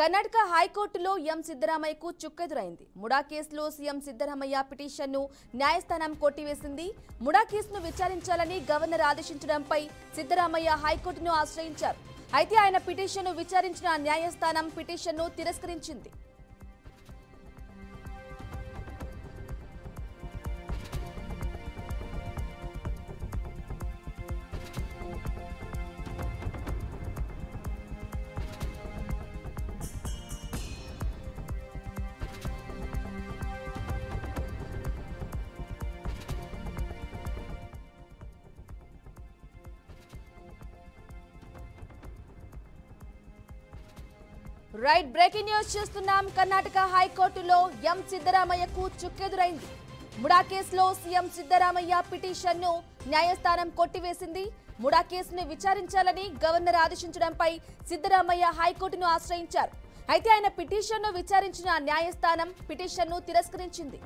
కర్ణాటక హైకోర్టులో ఎం సిద్ధరామయ్యకు చుక్కెదురైంది. ముడా కేసులో సీఎం సిద్ధరామయ్య పిటిషన్ను న్యాయస్థానం కొట్టివేసింది. ముడా కేసును విచారించాలని గవర్నర్ ఆదేశించడంపై సిద్ధరామయ్య హైకోర్టును ఆశ్రయించారు. అయితే ఆయన పిటిషన్ను విచారించిన న్యాయస్థానం పిటిషన్ను తిరస్కరించింది. రైట్, బ్రేకింగ్ న్యూస్ చూస్తున్నాం. కర్ణాటక హైకోర్టులో ఎం సిద్ధరామయ్యకు చుక్కెదురైంది. ముడా కేసులో సీఎం సిద్ధరామయ్య పిటిషన్ను న్యాయస్థానం కొట్టివేసింది. ముడా కేసును విచారించాలని గవర్నర్ ఆదేశించడంపై సిద్ధరామయ్య హైకోర్టును ఆశ్రయించారు. అయితే ఆయన పిటిషన్ను విచారించిన న్యాయస్థానం పిటిషన్ను తిరస్కరించింది.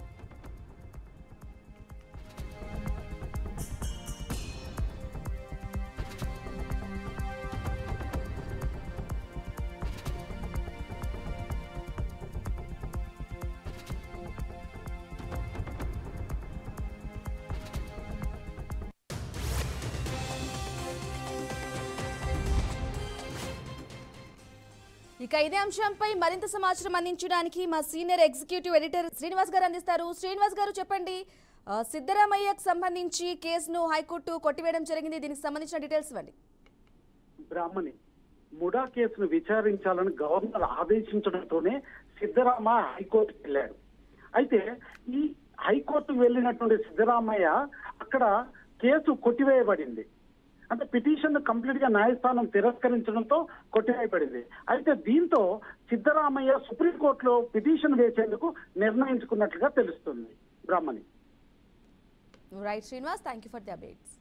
ఇక ఇదే అంశంపై మరింత సమాచారం అందించడానికి మా సీనియర్ ఎగ్జిక్యూటివ్ ఎడిటర్ శ్రీనివాస్ గారు అందిస్తారు. శ్రీనివాస్ గారు, చెప్పండి, సిద్ధరామయ్యకు సంబంధించి కేసును హైకోర్టు కొట్టివేయడం జరిగింది. దీనికి సంబంధించిన డీటెయిల్స్ ఇవ్వండి. బ్రాహ్మణి ముడా కేసును విచారించాలని గవర్నర్ ఆదేశించడంతోనే సిద్ధరామయ్య హైకోర్టుకు వెళ్ళాడు. అయితే ఈ హైకోర్టుకు వెళ్ళినటువంటి సిద్ధరామయ్య అక్కడ కేసు కొట్టివేయబడింది. అంటే పిటిషన్ కంప్లీట్ గా న్యాయస్థానం తిరస్కరించడంతో కొట్టివేయబడింది. అయితే దీంతో సిద్ధరామయ్య సుప్రీంకోర్టులో పిటిషన్ వేసేందుకు నిర్ణయించుకున్నట్లుగా తెలుస్తుంది. Brahmani. Right Srinivas, thank you for the updates.